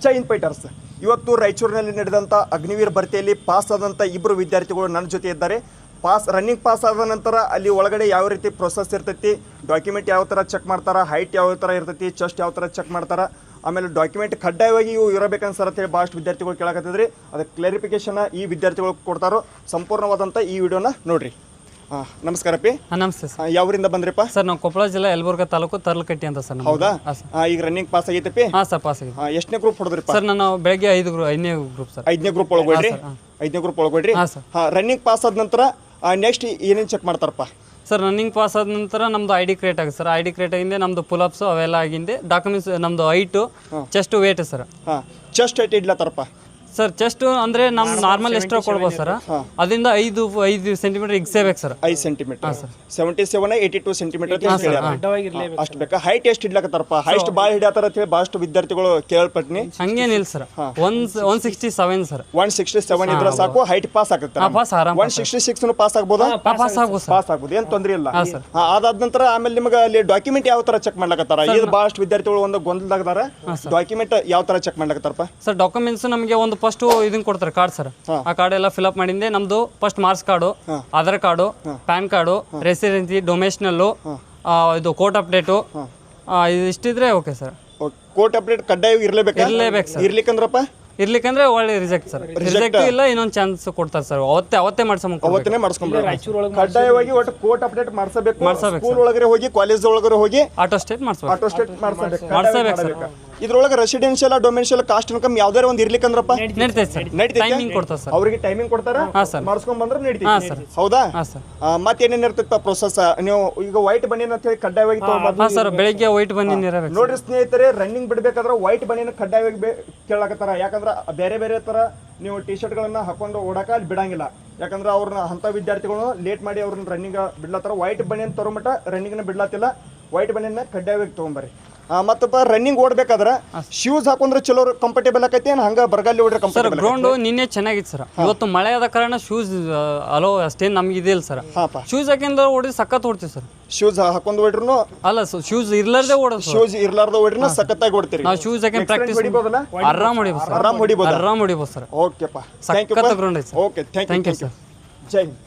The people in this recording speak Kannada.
ಜೈ ಹಿಂದ್ ಫೈಟರ್ಸ್. ಇವತ್ತು ರಾಯಚೂರಿನಲ್ಲಿ ನಡೆದಂಥ ಅಗ್ನಿವೀರ್ ಭರ್ತಿಯಲ್ಲಿ ಪಾಸ್ ಆದಂಥ ಇಬ್ಬರು ವಿದ್ಯಾರ್ಥಿಗಳು ನನ್ನ ಜೊತೆ ಇದ್ದಾರೆ. ರನ್ನಿಂಗ್ ಪಾಸ್ ಆದ ನಂತರ ಅಲ್ಲಿ ಒಳಗಡೆ ಯಾವ ರೀತಿ ಪ್ರೊಸೆಸ್ ಇರ್ತೈತಿ, ಡಾಕ್ಯುಮೆಂಟ್ ಯಾವ ಥರ ಚೆಕ್ ಮಾಡ್ತಾರೆ, ಹೈಟ್ ಯಾವ ಥರ ಇರ್ತೈತಿ, ಚೆಸ್ಟ್ ಯಾವ ಥರ ಚೆಕ್ ಮಾಡ್ತಾರೆ, ಆಮೇಲೆ ಡಾಕ್ಯುಮೆಂಟ್ ಕಡ್ಡಾಯವಾಗಿ ಇವು ಇರಬೇಕಂತ ಸರ್ ಅಂತೇಳಿ ಭಾಳಷ್ಟು ವಿದ್ಯಾರ್ಥಿಗಳು ಕೇಳಕತ್ತಿದ್ರಿ. ಅದಕ್ಕೆ ಕ್ಲಾರಿಫಿಕೇಶನ್ ಈ ವಿದ್ಯಾರ್ಥಿಗಳು ಕೊಡ್ತಾರೋ. ಸಂಪೂರ್ಣವಾದಂಥ ಈ ವಿಡಿಯೋನ ನೋಡಿರಿ. ನಮಸ್ಕಾರ ಪಿ. ನಮಸ್ತೆ ಸರ್. ಯಾವರಿಂದ ಬಂದ್ರಿಪ್ಪ? ಸರ್ ನಾವು ಕೊಪ್ಪಳ ಜಿಲ್ಲಾ ಯಲಬುರ್ಗಾ ತಾಲೂಕು ತರ್ಲಕಟ್ಟಿ ಅಂತ ಸರ್. ಹೌದಾ? ಈಗ ರನ್ನಿಂಗ್ ಪಾಸ್ ಆಗೈತೆ ಪಿ? ಹಾಂ ಸರ್, ಪಾಸ್ ಆಗಿದೆ. ಎಷ್ಟನೇ ಗ್ರೂಪ್ ಹೊಡೆದ್ರಿಪ್ಪ? ಸರ್ ನಾನು ಬೆಳಗ್ಗೆ 5ನೇ ಗ್ರೂಪ್ ಸರ್. 5ನೇ ಗ್ರೂಪ್ ಒಳಗೋಡ್ರಿ. 5ನೇ ಗ್ರೂಪ್ ಒಳಗೋಡ್ರಿ. ಹಾಂ ಸರ್. ರನ್ನಿಂಗ್ ಪಾಸ್ ಆದ ನಂತರ ನೆಕ್ಸ್ಟ್ ಏನೇನು ಚೆಕ್ ಮಾಡ್ತಾರಪ್ಪ? ಸರ್ ರನ್ನಿಂಗ್ ಪಾಸ್ ಆದ ನಂತರ ನಮ್ದು ID ಕ್ರಿಯೇಟ್ ಆಗುತ್ತೆ ಸರ್. ID ಕ್ರಿಯೇಟ್ ಆಗಿಂದೆ ನಮ್ದು ಪುಲ್ಅಪ್ಸು ಅವೆಲ್ಲ ಆಗಿಂದೆ ಡಾಕ್ಯುಮೆಂಟ್ಸ್ ನಮ್ದು height, chest, weight sir. Chest height ಇಡ್ಲತ್ತಾರಪ್ಪ ಸರ್. ಚೆಸ್ಟ್ ಅಂದ್ರೆ ನಮ್ಮ ನಾರ್ಮಲ್ ಎಷ್ಟು ಕೊಡ್ಬೋದು ಸರ್, ಅದರಿಂದ 5 ಸೆಂಟಿಮೀಟರ್ ಎಗ್ಸೇಬೇಕು ಸರ್. 5 ಸೆಂಟಿಮೀಟರ್ 77 82 ಸೆಂಟಿಮೀಟರ್ ಅಷ್ಟು ಬೇಕಾ? ಹೈಟ್ ಎಷ್ಟು ಇಡ್ಲಕತ್ತಾರಪ್ಪ? ಹೈಸ್ಟ್ ಭಾಳ ಹಿಡಿಯತ್ತಾರ ಅಂತ ಹೇಳಿ ಭಾಳಷ್ಟು ವಿದ್ಯಾರ್ಥಿಗಳು ಕೇಳ್ಪಟ್ನಿ. ಹಂಗೇನಿಲ್ಲ ಸರ್, 167 ಸರ್. 167 ಇದ್ರೆ ಸಾಕು, ಹೈಟ್ ಪಾಸ್ ಆಗುತ್ತೆ. ಪಾಸ್ ಆರಾಮ. 166 ಪಾಸ್ ಆಗ್ಬೋದಾ? ಪಾಸ್ ಆಗ್ಬೋದು ಸರ್. ಪಾಸ್ ಆಗ್ಬೋದು, ಏನು ತೊಂದರೆ ಇಲ್ಲ. ಅದಾದ ನಂತರ ಆಮೇಲೆ ನಿಮಗೆ ಅಲ್ಲಿ ಡಾಕ್ಯುಮೆಂಟ್ ಯಾವ ತರ ಚೆಕ್ ಮಾಡ್ಲಕತ್ತಾರ? ಇದು ಭಾಳಷ್ಟು ವಿದ್ಯಾರ್ಥಿಗಳು ಒಂದು ಗೊಂದಲದಾಗದಾರ. ಡಾಕ್ಯುಮೆಂಟ್ ಯಾವ ತರ ಚೆಕ್ ಮಾಡ್ಲಕತ್ತಾರಪ್ಪ? ಸರ್ ಡಾಕ್ಯುಮೆಂಟ್ಸ್ ನಮಗೆ ಒಂದು ಫಸ್ಟ್ ಇದನ್ನ ಕೊಡ್ತಾರೆ, ಕಾರ್ಡ್ ಸರ್. ಆ ಕಾರ್ಡ್ ಎಲ್ಲ ಫಿಲ್ಅಪ್ ಮಾಡಿಂದೆ ನಮ್ದು first marks card, Aadhaar card, PAN card, residency, ಡೊಮೇಷನಲ್ಲು, ಇದು ಕೋರ್ಟ್ ಅಪ್ಡೇಟು, ಇಷ್ಟಿದ್ರೆ ಓಕೆ ಸರ್. ಕೋರ್ಟ್ ಅಪ್ಡೇಟ್ ಕಡ್ಡಾಯ ಇರ್ಲೇಬೇಕು ಸರ್. ಇರ್ಲಿಕ್ಕಂದ್ರಪ್ಪ ಇರ್ಲಿಕ್ಕಂದ್ರೆ ಒಳ್ಳೆ ರಿಜೆಕ್ಟ್ ಸರ್. ರಿಜೆಕ್ಟ್ ಇಲ್ಲ, ಇನ್ನೊಂದು ಚಾನ್ಸ್ ಕೊಡ್ತಾರೆ ಸರ್. ಅವತ್ತೇ ಅವತ್ತೇ ಮಾಡಿಸ್ಕೊಂಡ್ರೆ ಕಡ್ಡಾಯವಾಗಿ ಒಟ್ಟು ಕೋರ್ಟ್ ಅಪ್ಡೇಟ್ ಮಾಡಿಸಬೇಕು. ಸ್ಕೂಲ್ ಒಳಗಡೆ ಹೋಗಿ, ಕಾಲೇಜ್ ಒಳಗಡೆ ಹೋಗಿ ಆಟೋ ಸ್ಟೇಟ್ ಮಾಡಿಸ್ಬೇಕು. ಇದ್ರೊಳಗೆ ರೆಸಿಡೆನ್ಷಿಯಲ್, ಡೊಮೆನ್ಷಿಯಲ್, ಕಾಸ್ಟ್ ಇನ್ಕಮ್ ಯಾವ್ದಾರ ಒಂದು ಇರ್ಲಿಕ್ಕಂದ್ರಪ್ಪ ನಡೀತೈತೆ ಸರ್. ಟೈಮಿಂಗ್ ಕೊಡ್ತಾರೆ ಸರ್. ಅವ್ರಿಗೆ ಟೈಮಿಂಗ್ ಕೊಡ್ತಾರ, ಮಾಡಿಸ್ಕೊಂಡ್ ಬಂದ್ರೆ ನಡೀತೈತೆ. ಹೌದಾ? ಮತ್ತೇನೇನ್ ಇರ್ತೈತ ಪ್ರೊಸೆಸ್? ನೀವು ಈಗ ವೈಟ್ ಬನ್ನಿ ಅಂತ ಹೇಳಿ ಕಡ್ಡಾಯವಾಗಿ ತಗೋಬಾರ್ದು ಸರ್. ಬೆಳಿಗ್ಗೆ ವೈಟ್ ಬನ್ನಿ ಇರಬೇಕು ನೋಡ್ರಿ ಸ್ನೇಹಿತರೆ. ರನ್ನಿಂಗ್ ಬಿಡ್ಬೇಕಾದ್ರೆ ವೈಟ್ ಬನ್ನಿನ ಕಡ್ಡಾಯವಾಗಿ ಕೇಳಕತ್ತಾರ. ಯಾಕಂದ್ರೆ ಬೇರೆ ಬೇರೆ ತರ ನೀವು ಟಿ ಶರ್ಟ್ಗಳನ್ನ ಹಾಕೊಂಡು ಓಡಾಕ ಅಲ್ಲಿ ಬಿಡಂಗಿಲ್ಲ. ಯಾಕಂದ್ರೆ ಅವ್ರನ್ನ ಅಂತ ವಿದ್ಯಾರ್ಥಿಗಳು ಲೇಟ್ ಮಾಡಿ ಅವ್ರನ್ನ ರನ್ನಿಂಗ್ ಬಿಡ್ಲತ್ತಾರ. ವೈಟ್ ಬನ್ನಿ ತರೋ ಮಟ್ಟ ರನ್ನಿಂಗ್ನ ಬಿಡ್ಲತ್ತಿಲ್ಲ. ವೈಟ್ ಬನ್ನಿನ ಕಡ್ಡಾಯವಾಗಿ ತಗೊಂಬರ್ರಿ. ಮತ್ತಪ್ಪ ರನ್ನಿಂಗ್ ಓಡ್ಬೇಕಾದ್ರೆ ಶೂಸ್ ಹಾಕೊಂಡ್ರೆ ಚಲೋ ಕಂಫರ್ಟೇಬಲ್ ಆಕೈತಿ, ಹಂಗ ಬರಗಾಲಿ ಓಡ್ರೆ ಕಂಫರ್ಟೇಬಲ್? ಗ್ರೌಂಡ್ ನಿನ್ನೆ ಚೆನ್ನಾಗಿತ್ತು ಸರ್. ಇವತ್ತು ಮಳೆ ಆದ ಕಾರಣ ಶೂಸ್ ಅಲೋ ಅಷ್ಟೇನು ನಮ್ಗೆ ಇದಿಲ್ಲ ಸರ್. ಶೂಸ್ ಹಾಕಿಂದ ಓಡಿ ಸಖತ್ ಓಡ್ತೀವಿ ಸರ್. ಶೂಸ್ ಹಾಕೊಂಡ್ ಓಡ್ರು ಅಲ್ಲ, ಶೂಸ್ ಇರ್ಲಾರ್ದೆ ಓಡೋದು. ಶೂಸ್ ಇರ್ಲಾರ್ದ ಓಡ್ರಿ ಸಖತ್ತಾಗಿ ಓಡ್ತೀರಿ. ನಾವು ಶೂಸ್ ಹಾಕಿ ಪ್ರಾಕ್ಟೀಸ್ ಆರಾಮ್ ಹೊಡಿಬೋದು ಸರ್. ಓಕೆಪ್ಪ, ಸಖತ್ ಗ್ರೌಂಡ್ ಐತೆ. Okay, thank you sir. ಜೈ ಹಿಂದ್.